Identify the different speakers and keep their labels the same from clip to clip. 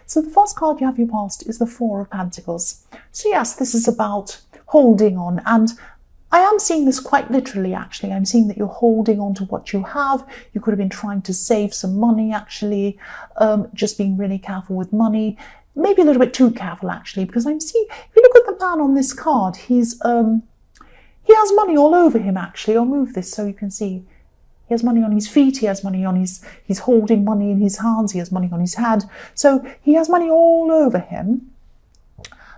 Speaker 1: So the first card you have your past is the Four of Pentacles. So yes, this is about holding on, and I am seeing this quite literally, actually. I'm seeing that you're holding on to what you have. You could have been trying to save some money, actually, just being really careful with money. Maybe a little bit too careful, actually, because I'm seeing, if you look at the man on this card, he has money all over him, actually. I'll move this so you can see. He has money on his feet, he has money on he's holding money in his hands, he has money on his head. So he has money all over him.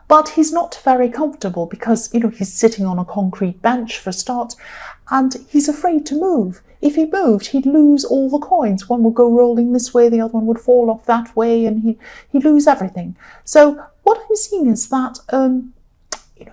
Speaker 1: But he's not very comfortable because, he's sitting on a concrete bench for a start, and he's afraid to move. If he moved, he'd lose all the coins. One would go rolling this way, the other one would fall off that way, and he'd lose everything. So what I'm seeing is that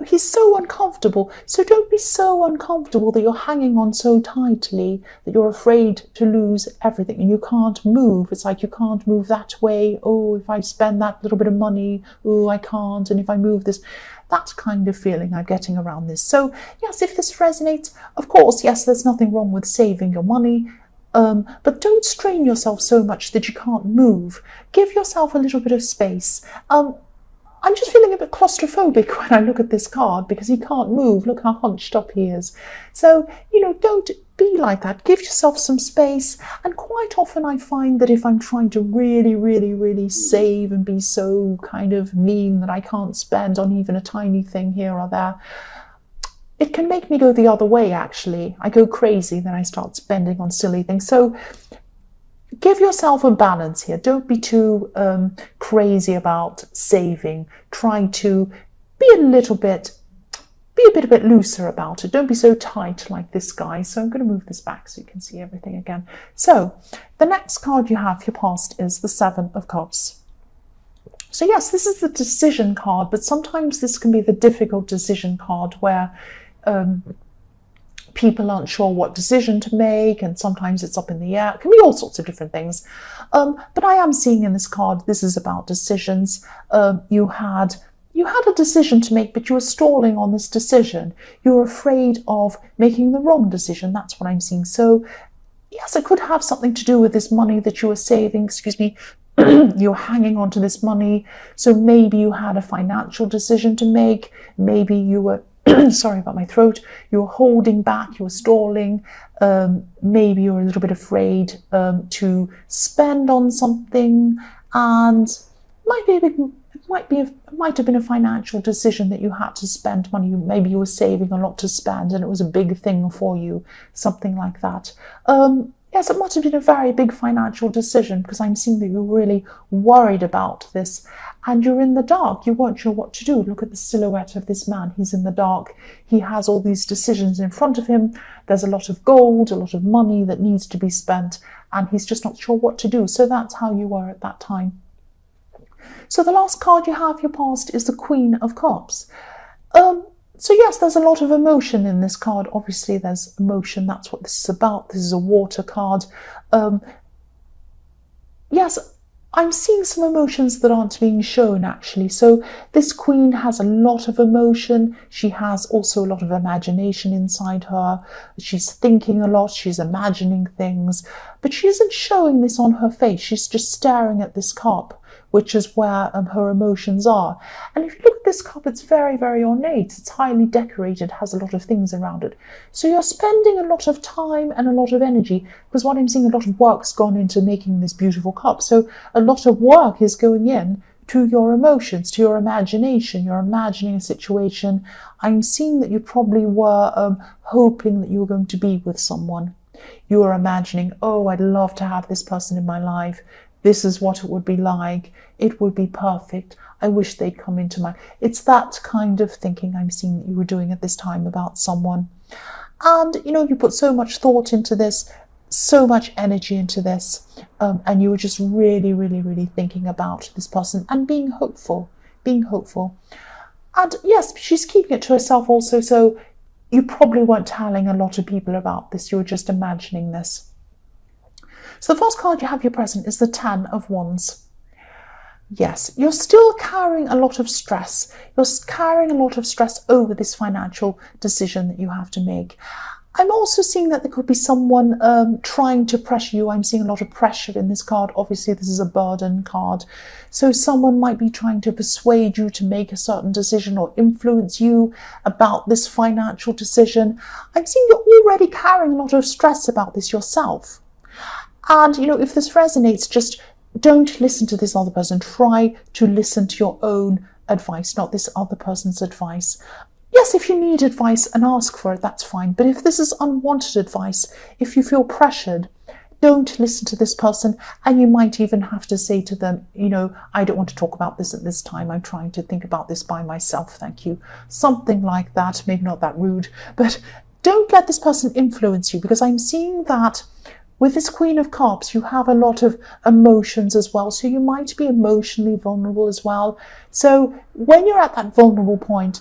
Speaker 1: he's so uncomfortable. So don't be so uncomfortable that you're hanging on so tightly that you're afraid to lose everything and you can't move. It's like you can't move that way. Oh, if I spend that little bit of money, oh, I can't. And if I move this, that kind of feeling I'm getting around this. So yes, if this resonates, of course, yes, there's nothing wrong with saving your money. But don't strain yourself so much that you can't move. Give yourself a little bit of space. I'm just feeling a bit claustrophobic when I look at this card because he can't move. Look how hunched up he is. So, don't be like that. Give yourself some space. And quite often I find that if I'm trying to really, really, really save and be so kind of mean that I can't spend on even a tiny thing here or there, it can make me go the other way, actually. I go crazy, then I start spending on silly things. So give yourself a balance here. Don't be too crazy about saving. Try to be a bit looser about it. Don't be so tight like this guy. So I'm going to move this back so you can see everything again. So the next card you have, your past, is the Seven of Cups. So yes, this is the decision card, but sometimes this can be the difficult decision card where people aren't sure what decision to make, and sometimes it's up in the air. It can be all sorts of different things. But I am seeing in this card, this is about decisions. You had a decision to make, but you were stalling on this decision. You're afraid of making the wrong decision. That's what I'm seeing. So yes, it could have something to do with this money that you were saving. You're hanging on to this money. So maybe you had a financial decision to make. Maybe you were sorry about my throat, you're holding back, you're stalling, maybe you're a little bit afraid to spend on something, and it might have been a financial decision that you had to spend money. Maybe you were saving a lot to spend and it was a big thing for you, something like that. Yes, it must have been a very big financial decision because I'm seeing that you're really worried about this and you're in the dark. You weren't sure what to do. Look at the silhouette of this man. He's in the dark. He has all these decisions in front of him. There's a lot of gold, a lot of money that needs to be spent, and he's just not sure what to do. So that's how you were at that time. So the last card you have, your past, is the Queen of Cups. So yes, there's a lot of emotion in this card. Obviously, there's emotion. That's what this is about. This is a water card. Yes, I'm seeing some emotions that aren't being shown, actually. So this queen has a lot of emotion. She has also a lot of imagination inside her. She's thinking a lot. She's imagining things. But she isn't showing this on her face. She's just staring at this cup, which is where her emotions are. And if you look at this cup, it's very, very ornate. It's highly decorated, has a lot of things around it. So you're spending a lot of time and a lot of energy, because what I'm seeing, a lot of work's gone into making this beautiful cup. So a lot of work is going in to your emotions, to your imagination. You're imagining a situation. I'm seeing that you probably were hoping that you were going to be with someone. You were imagining, oh, I'd love to have this person in my life. This is what it would be like. It would be perfect. I wish they'd come into my... It's that kind of thinking I'm seeing that you were doing at this time about someone. And, you know, you put so much thought into this, so much energy into this, and you were just really, really, really thinking about this person and being hopeful, And yes, she's keeping it to herself also, so you probably weren't telling a lot of people about this. You were just imagining this. So the first card you have your present is the Ten of Wands. Yes, you're still carrying a lot of stress. You're carrying a lot of stress over this financial decision that you have to make. I'm also seeing that there could be someone trying to pressure you. I'm seeing a lot of pressure in this card. Obviously, this is a burden card. So someone might be trying to persuade you to make a certain decision or influence you about this financial decision. I'm seeing you're already carrying a lot of stress about this yourself. And, if this resonates, just don't listen to this other person. Try to listen to your own advice, not this other person's advice. Yes, if you need advice and ask for it, that's fine. But if this is unwanted advice, if you feel pressured, don't listen to this person. And you might even have to say to them, I don't want to talk about this at this time. I'm trying to think about this by myself. Thank you. Something like that. Maybe not that rude, but don't let this person influence you, because I'm seeing that with this Queen of Cups, you have a lot of emotions as well. So you might be emotionally vulnerable as well. So when you're at that vulnerable point,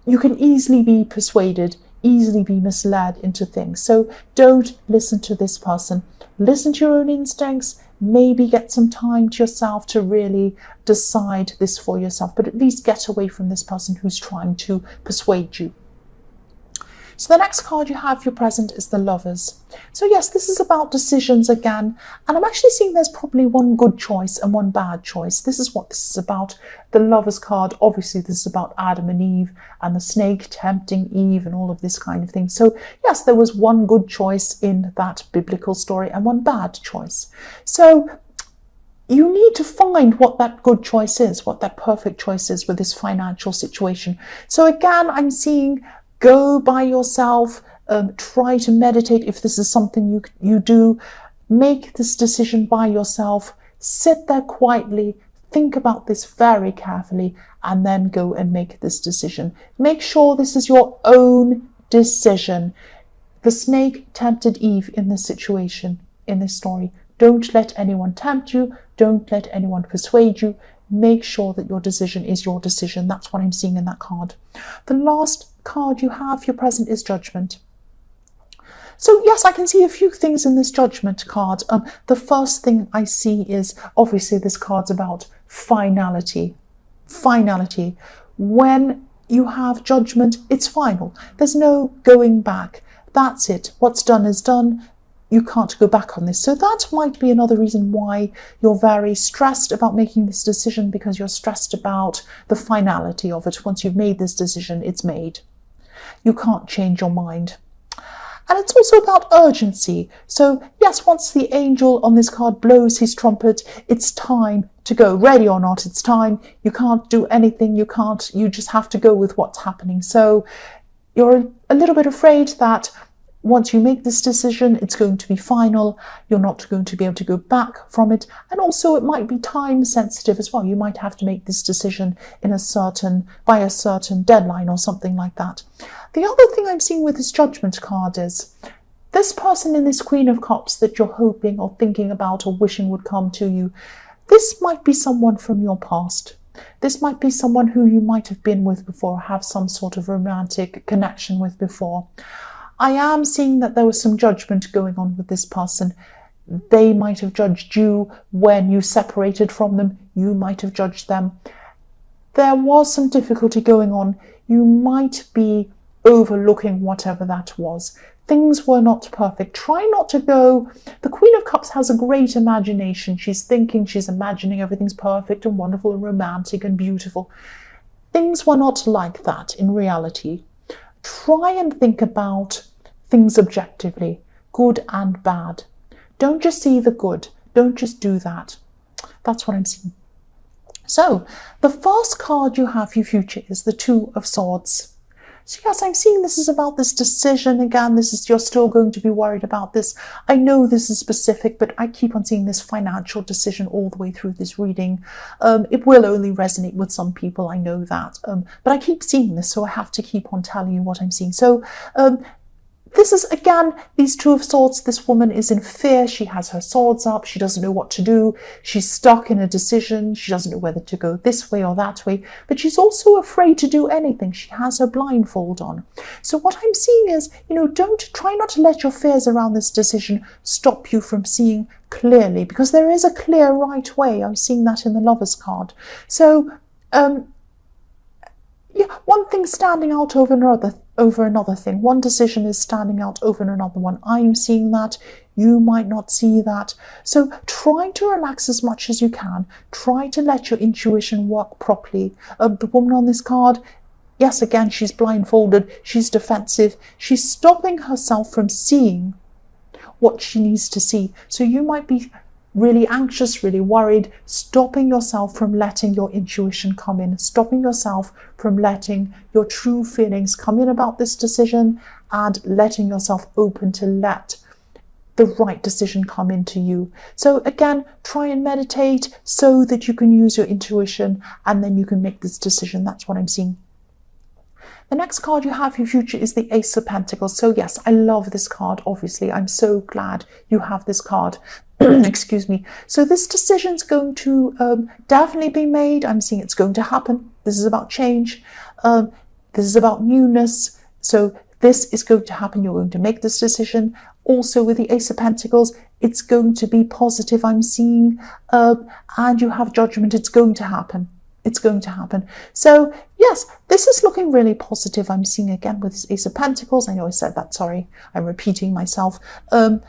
Speaker 1: you can easily be persuaded, easily be misled into things. So don't listen to this person. Listen to your own instincts. Maybe get some time to yourself to really decide this for yourself. But at least get away from this person who's trying to persuade you. So the next card you have for your present is the Lovers. So yes, this is about decisions again. And I'm actually seeing there's probably one good choice and one bad choice. This is what this is about. The Lovers card, obviously this is about Adam and Eve and the snake tempting Eve and all of this kind of thing. So yes, there was one good choice in that biblical story and one bad choice. So you need to find what that good choice is, what that perfect choice is with this financial situation. So again, I'm seeing go by yourself, try to meditate if this is something you do. Make this decision by yourself. Sit there quietly, think about this very carefully, and then go and make this decision. Make sure this is your own decision. The snake tempted Eve in this situation, in this story. Don't let anyone tempt you. Don't let anyone persuade you. Make sure that your decision is your decision. That's what I'm seeing in that card. The last card you have, your present, is Judgment. So yes, I can see a few things in this Judgment card. The first thing I see is, obviously this card's about finality. Finality. When you have Judgment, it's final. There's no going back. That's it. What's done is done. You can't go back on this. So that might be another reason why you're very stressed about making this decision, because you're stressed about the finality of it. Once you've made this decision, it's made. You can't change your mind. And it's also about urgency. So yes, once the angel on this card blows his trumpet, it's time to go. Ready or not, it's time. You can't do anything. You just have to go with what's happening. So you're a little bit afraid that once you make this decision, it's going to be final. You're not going to be able to go back from it. And also it might be time sensitive as well. You might have to make this decision by a certain deadline or something like that. The other thing I'm seeing with this Judgment card is this person in this Queen of Cups that you're hoping or thinking about or wishing would come to you. This might be someone from your past. This might be someone who you might have been with before, have some sort of romantic connection with before. I am seeing that there was some judgment going on with this person. They might have judged you when you separated from them. You might have judged them. There was some difficulty going on. You might be overlooking whatever that was. Things were not perfect. Try not to go. The Queen of Cups has a great imagination. She's thinking, she's imagining everything's perfect and wonderful and romantic and beautiful. Things were not like that in reality. Try and think about things objectively, good and bad. Don't just see the good. Don't just do that. That's what I'm seeing. So the first card you have for your future is the Two of Swords. So yes, I'm seeing this is about this decision again. You're still going to be worried about this. I know this is specific, but I keep on seeing this financial decision all the way through this reading. It will only resonate with some people, I know that. But I keep seeing this, so I have to keep on telling you what I'm seeing. So this is, again, these Two of Swords. This woman is in fear. She has her swords up. She doesn't know what to do. She's stuck in a decision. She doesn't know whether to go this way or that way. But she's also afraid to do anything. She has her blindfold on. So what I'm seeing is, try not to let your fears around this decision stop you from seeing clearly, because there is a clear right way. I'm seeing that in the Lovers card. So, yeah, one thing standing out over another thing. One decision is standing out over another one. I'm seeing that. You might not see that. So try to relax as much as you can. Try to let your intuition work properly. The woman on this card, yes, again, she's blindfolded. She's defensive. She's stopping herself from seeing what she needs to see. So you might be really anxious, really worried, stopping yourself from letting your intuition come in, stopping yourself from letting your true feelings come in about this decision, and letting yourself open to let the right decision come into you. So again, try and meditate so that you can use your intuition and then you can make this decision. That's what I'm seeing. The next card you have for your future is the Ace of Pentacles. So yes, I love this card, obviously. I'm so glad you have this card. Excuse me. So this decision's going to definitely be made. I'm seeing it's going to happen. This is about change. This is about newness. So this is going to happen. You're going to make this decision. Also with the Ace of Pentacles, it's going to be positive, I'm seeing. And you have Judgment. It's going to happen. It's going to happen. So yes, this is looking really positive. I'm seeing again with this Ace of Pentacles. I know I said that, sorry, I'm repeating myself. And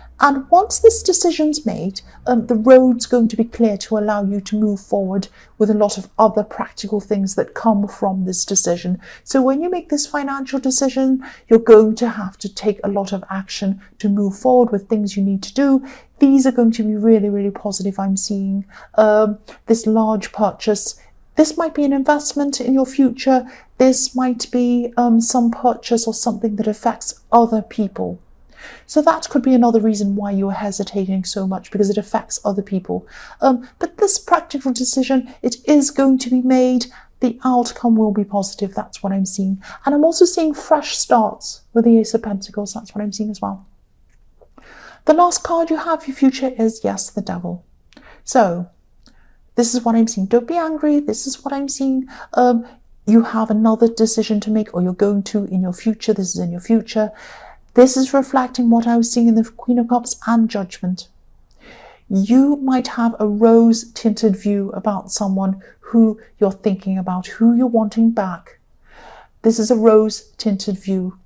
Speaker 1: once this decision's made, the road's going to be clear to allow you to move forward with a lot of other practical things that come from this decision. So when you make this financial decision, you're going to have to take a lot of action to move forward with things you need to do. These are going to be really, really positive. I'm seeing this large purchase. This might be an investment in your future. This might be some purchase or something that affects other people. So that could be another reason why you're hesitating so much, because it affects other people. But this practical decision, it is going to be made. The outcome will be positive. That's what I'm seeing. And I'm also seeing fresh starts with the Ace of Pentacles. That's what I'm seeing as well. The last card you have for your future is, yes, the Devil. So this is what I'm seeing. Don't be angry. This is what I'm seeing. You have another decision to make, or you're going to in your future. This is in your future. This is reflecting what I was seeing in the Queen of Cups and Judgment. You might have a rose-tinted view about someone who you're thinking about, who you're wanting back. This is a rose-tinted view.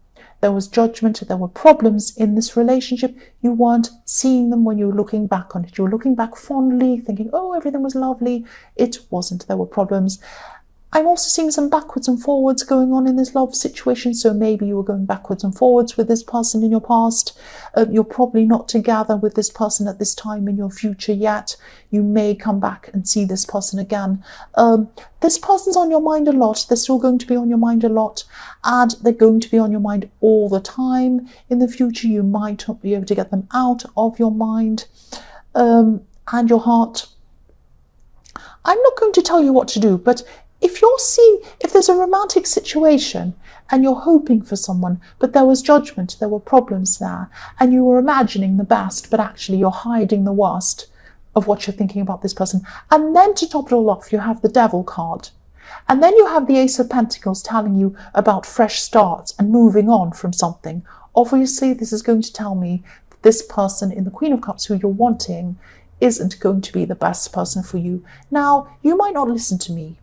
Speaker 1: There was judgment, there were problems in this relationship. You weren't seeing them when you were looking back on it. You were looking back fondly, thinking, oh, everything was lovely. It wasn't. There were problems. I'm also seeing some backwards and forwards going on in this love situation. So maybe you were going backwards and forwards with this person in your past. You're probably not together with this person at this time in your future yet. You may come back and see this person again. This person's on your mind a lot. They're still going to be on your mind a lot. And they're going to be on your mind all the time. In the future, you might not be able to get them out of your mind and your heart. I'm not going to tell you what to do, but if there's a romantic situation and you're hoping for someone, but there was judgment, there were problems there, and you were imagining the best, but actually you're hiding the worst of what you're thinking about this person. And then to top it all off, you have the Devil card. And then you have the Ace of Pentacles telling you about fresh starts and moving on from something. Obviously, this is going to tell me that this person in the Queen of Cups who you're wanting isn't going to be the best person for you. Now, you might not listen to me.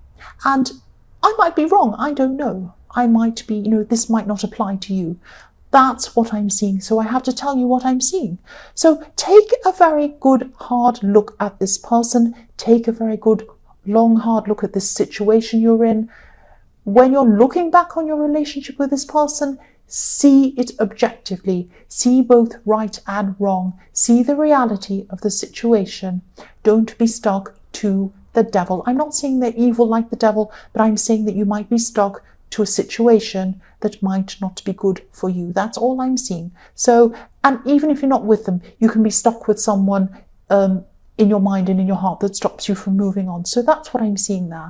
Speaker 1: And I might be wrong, I don't know. I might be, this might not apply to you. That's what I'm seeing. So I have to tell you what I'm seeing. So take a very good hard look at this person. Take a very good long hard look at this situation you're in. When you're looking back on your relationship with this person, see it objectively. See both right and wrong. See the reality of the situation. Don't be stuck to the Devil. I'm not saying they're evil like the Devil, but I'm saying that you might be stuck to a situation that might not be good for you. That's all I'm seeing. So, and even if you're not with them, you can be stuck with someone in your mind and in your heart that stops you from moving on. So that's what I'm seeing there.